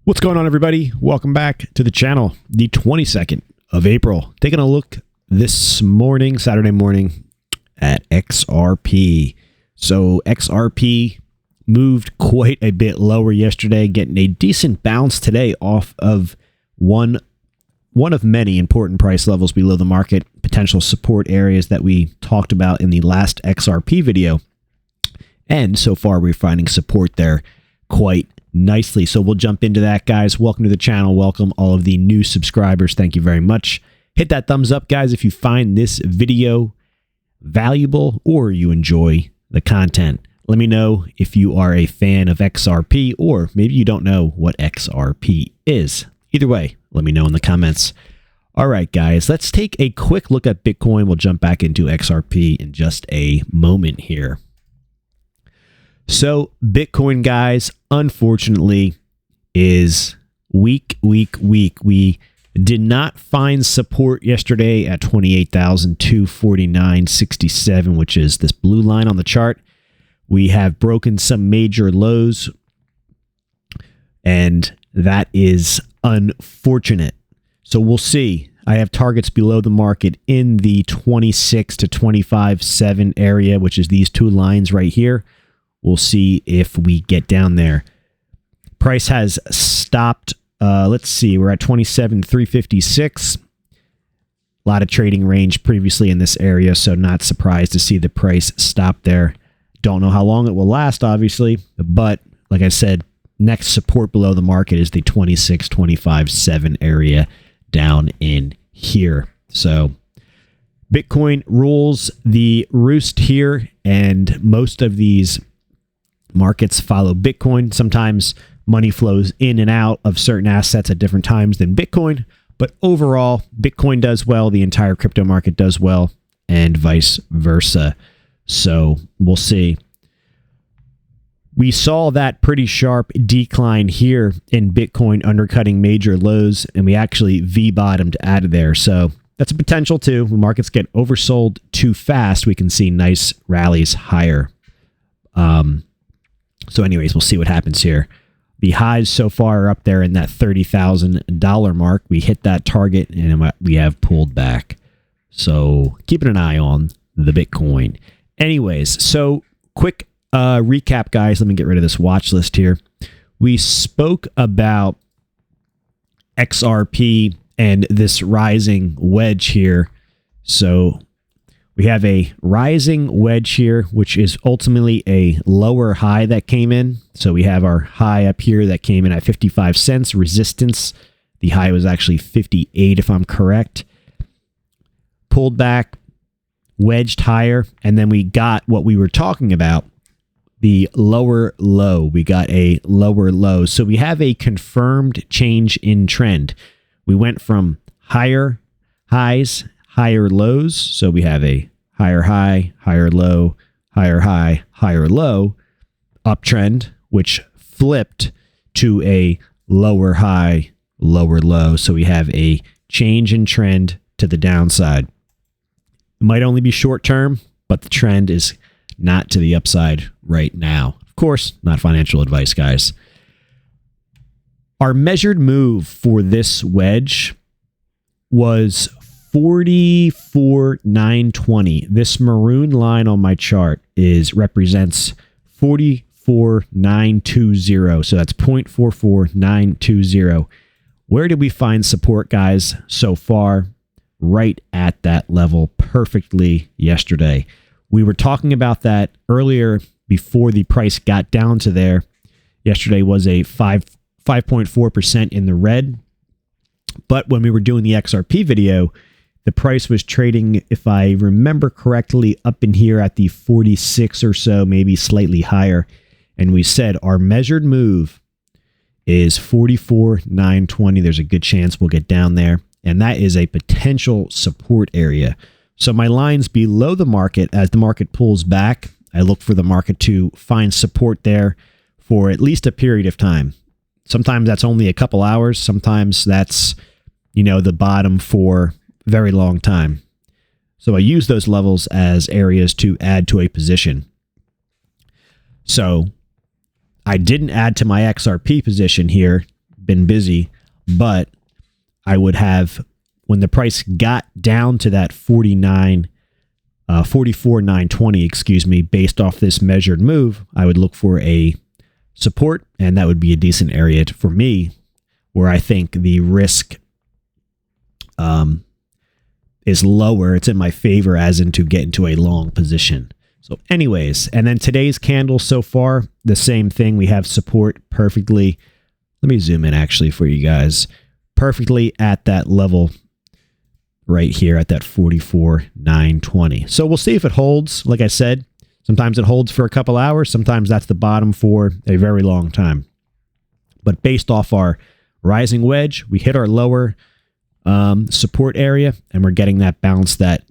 What's going on, everybody? Welcome back to the channel. The 22nd of April. Taking a look this morning, Saturday morning, at XRP. So XRP moved quite a bit lower yesterday, getting a decent bounce today off of one of many important price levels below the market, potential support areas that we talked about in the last XRP video. And so far, we're finding support there quite nicely. So we'll jump into that, guys. Welcome to the channel. Welcome all of the new subscribers. Thank you very much. Hit that thumbs up, guys, if you find this video valuable or you enjoy the content. Let me know if you are a fan of XRP or maybe you don't know what XRP is. Either way, let me know in the comments. All right, guys, let's take a quick look at Bitcoin. We'll jump back into XRP in just a moment here. So Bitcoin, guys, unfortunately is weak. We did not find support yesterday at 28,249.67, which is this blue line on the chart. We have broken some major lows, and that is unfortunate. So we'll see. I have targets below the market in the 26 to 25.7 area, which is these two lines right here. We'll see if we get down there. Price has stopped. Let's see. We're at 27,356. A lot of trading range previously in this area, so not surprised to see the price stop there. Don't know how long it will last, obviously, but like I said, next support below the market is the 26, 25.7 area down in here. So Bitcoin rules the roost here, and most of these markets follow Bitcoin. Sometimes money flows in and out of certain assets at different times than Bitcoin, but overall, Bitcoin does well, the entire crypto market does well, and vice versa. So we'll see. We saw that pretty sharp decline here in Bitcoin undercutting major lows, and we actually V-bottomed out of there. So that's a potential too. When markets get oversold too fast, we can see nice rallies higher. So anyways, we'll see what happens here. The highs so far are up there in that $30,000 mark. We hit that target and we have pulled back. So keeping an eye on the Bitcoin. Anyways, so quick recap, guys. Let me get rid of this watch list here. We spoke about XRP and this rising wedge here. So we have a rising wedge here, which is ultimately a lower high that came in. So we have our high up here that came in at 55 cents. Resistance, the high was actually 58, if I'm correct. Pulled back, wedged higher, and then we got what we were talking about, the lower low. We got a lower low. So we have a confirmed change in trend. We went from higher highs, higher lows. So we have a higher high, higher low, higher high, higher low uptrend, which flipped to a lower high, lower low. So we have a change in trend to the downside. It might only be short term, but the trend is not to the upside right now. Of course, not financial advice, guys. Our measured move for this wedge was 44,920. This maroon line on my chart represents 44,920. So that's 0.44920. Where did we find support, guys, so far? Right at that level perfectly yesterday. We were talking about that earlier before the price got down to there. Yesterday was a 5.4% in the red. But when we were doing the XRP video, the price was trading, if I remember correctly, up in here at the 46 or so, maybe slightly higher. And we said our measured move is 44,920. There's a good chance we'll get down there. And that is a potential support area. So my lines below the market, as the market pulls back, I look for the market to find support there for at least a period of time. Sometimes that's only a couple hours. Sometimes that's, the bottom for a very long time. So I use those levels as areas to add to a position. So I didn't add to my XRP position here been busy, but I would have, when the price got down to that 44,920, excuse me, based off this measured move, I would look for a support, and that would be a decent area for me where I think the risk is lower. It's in my favor as in to get into a long position. So anyways, and then today's candle so far, the same thing. We have support perfectly. Let me zoom in actually for you guys. Perfectly at that level right here at that 44,920. So we'll see if it holds. Like I said, sometimes it holds for a couple hours. Sometimes that's the bottom for a very long time. But based off our rising wedge, we hit our lower support area, and we're getting that bounce that,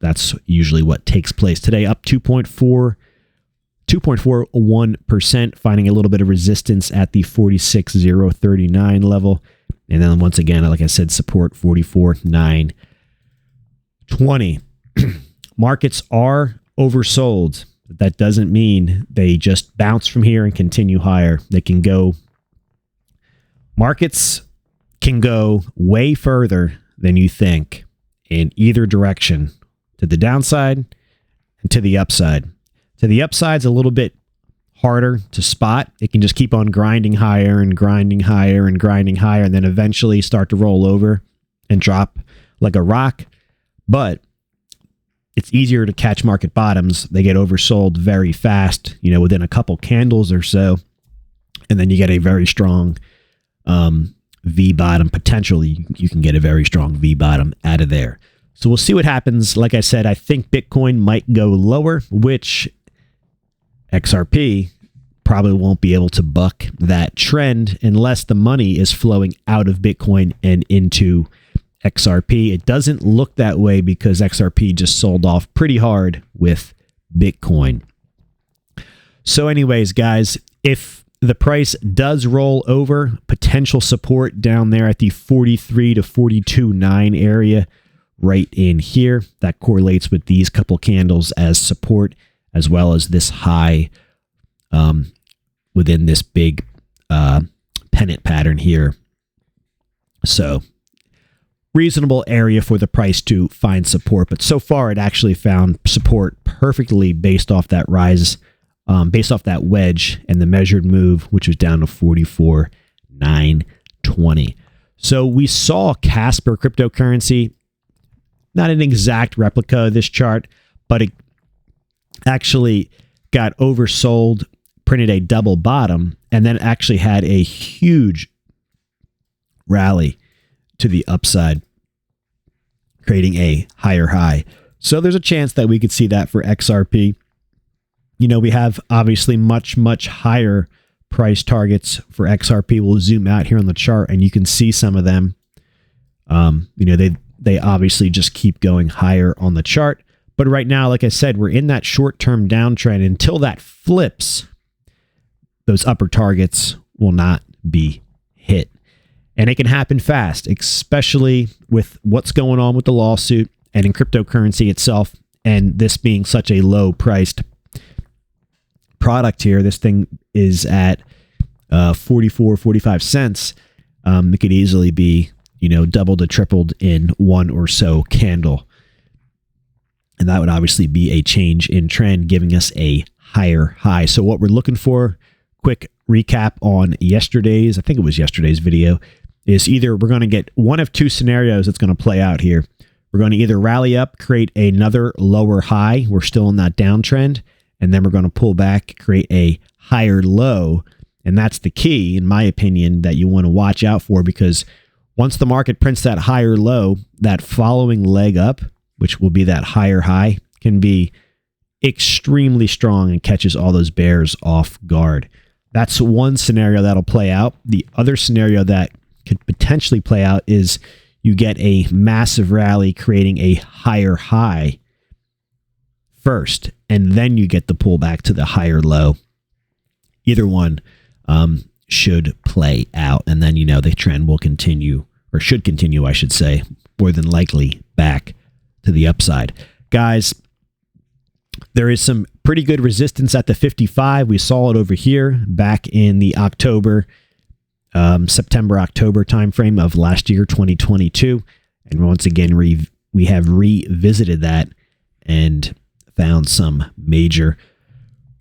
that's usually what takes place today. Up 2.41%, finding a little bit of resistance at the 46,039 level. And then once again, like I said, support 44,920. Markets are oversold. That doesn't mean they just bounce from here and continue higher. Markets can go way further than you think in either direction, to the downside and to the upside. To the upside's a little bit harder to spot. It can just keep on grinding higher and grinding higher and grinding higher, and then eventually start to roll over and drop like a rock. But it's easier to catch market bottoms. They get oversold very fast, within a couple candles or so. And then you get a very strong V bottom. Potentially, you can get a very strong V bottom out of there. So we'll see what happens. Like I said, I think Bitcoin might go lower, which XRP probably won't be able to buck that trend unless the money is flowing out of Bitcoin and into XRP. It doesn't look that way because XRP just sold off pretty hard with Bitcoin. So anyways, guys, if the price does roll over, potential support down there at the 43 to 42.9 area right in here. That correlates with these couple candles as support, as well as this high within this big pennant pattern here. So reasonable area for the price to find support, but so far it actually found support perfectly based off that rise, based off that wedge and the measured move, which was down to 44,920. So we saw Casper cryptocurrency, not an exact replica of this chart, but it actually got oversold, printed a double bottom, and then actually had a huge rally to the upside, creating a higher high. So there's a chance that we could see that for XRP. We have obviously much, much higher price targets for XRP. We'll zoom out here on the chart and you can see some of them. They obviously just keep going higher on the chart. But right now, like I said, we're in that short-term downtrend. Until that flips, those upper targets will not be hit. And it can happen fast, especially with what's going on with the lawsuit and in cryptocurrency itself. And this being such a low-priced product here, this thing is at 45 cents. It could easily be, doubled to tripled in one or so candle. And that would obviously be a change in trend, giving us a higher high. So what we're looking for, quick recap on yesterday's, I think it was yesterday's video, is either we're going to get one of two scenarios that's going to play out here. We're going to either rally up, create another lower high. We're still in that downtrend. And then we're going to pull back, create a higher low. And that's the key, in my opinion, that you want to watch out for, because once the market prints that higher low, that following leg up, which will be that higher high, can be extremely strong and catches all those bears off guard. That's one scenario that'll play out. The other scenario that could potentially play out is you get a massive rally creating a higher high first, and then you get the pullback to the higher low. Either one should play out, and then the trend will continue, or should continue, I should say, more than likely back to the upside. Guys, there is some pretty good resistance at the 55. We saw it over here back in the October September, October timeframe of last year, 2022. And once again, we have revisited that and found some major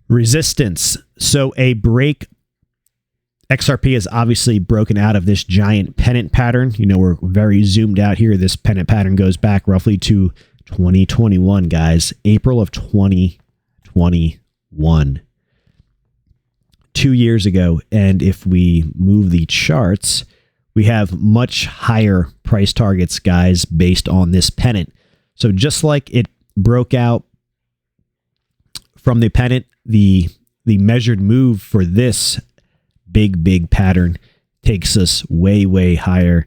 resistance. So a break, XRP is obviously broken out of this giant pennant pattern. You know, we're very zoomed out here. This pennant pattern goes back roughly to 2021, guys. April of 2021. 2 years ago. And if we move the charts, we have much higher price targets, guys, based on this pennant. So just like it broke out from the pennant, the measured move for this big pattern takes us way higher,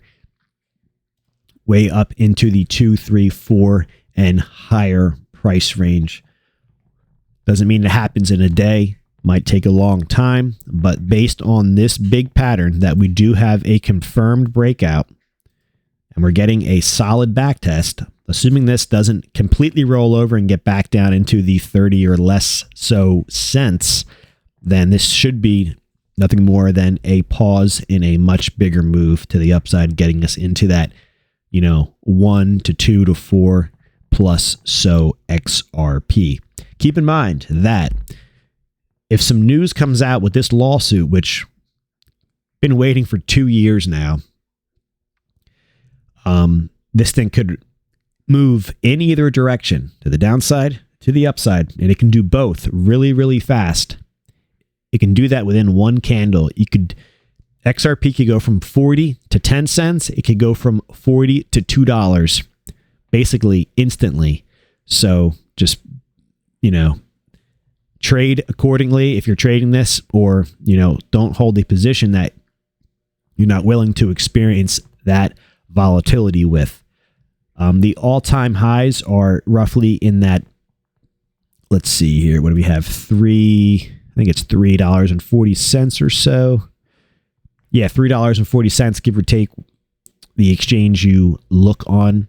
way up into the 2, 3, 4 and higher price range. Doesn't mean it happens in a day. Might take a long time, but based on this big pattern that we do have a confirmed breakout and we're getting a solid back test, assuming this doesn't completely roll over and get back down into the 30 or less so cents, then this should be nothing more than a pause in a much bigger move to the upside, getting us into that, 1 to 2 to 4 plus so XRP. Keep in mind that if some news comes out with this lawsuit, which been waiting for 2 years now, this thing could move in either direction, to the downside, to the upside, and it can do both really fast. It can do that within one candle. XRP could go from 40 to 10 cents. It could go from 40 to $2, basically instantly. So just, trade accordingly if you're trading this, or, don't hold a position that you're not willing to experience that volatility with. The all-time highs are roughly in that, let's see here, what do we have? I think it's $3.40 or so. Yeah, $3.40, give or take, the exchange you look on.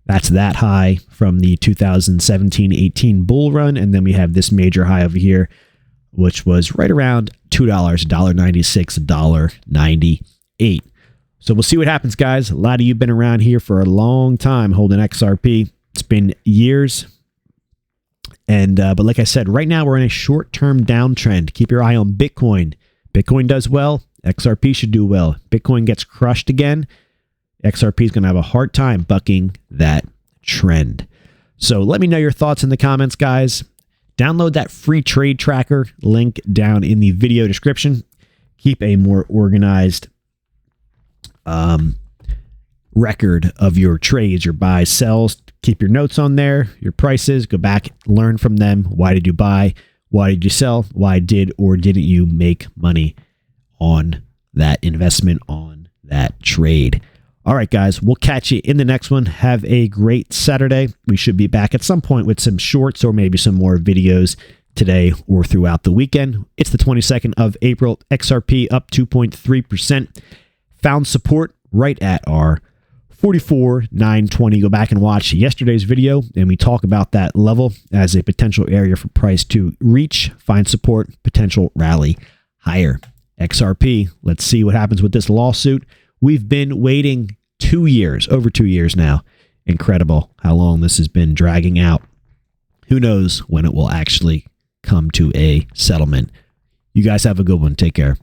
That's that high from the 2017-18 bull run. And then we have this major high over here, which was right around $2, $1.96, $1.98. So we'll see what happens, guys. A lot of you have been around here for a long time holding XRP. It's been years. And but like I said, right now we're in a short-term downtrend. Keep your eye on Bitcoin. Bitcoin does well. XRP should do well. Bitcoin gets crushed again. XRP is going to have a hard time bucking that trend. So let me know your thoughts in the comments, guys. Download that free trade tracker link down in the video description. Keep a more organized record of your trades, your buys, sells. Keep your notes on there, your prices. Go back, learn from them. Why did you buy? Why did you sell? Why did or didn't you make money on that investment, on that trade? All right, guys, we'll catch you in the next one. Have a great Saturday. We should be back at some point with some shorts or maybe some more videos today or throughout the weekend. It's the 22nd of April. XRP up 2.3%. Found support right at our 44,920. Go back and watch yesterday's video, and we talk about that level as a potential area for price to reach, find support, potential rally higher. XRP, let's see what happens with this lawsuit. We've been waiting 2 years, over 2 years now. Incredible how long this has been dragging out. Who knows when it will actually come to a settlement. You guys have a good one. Take care.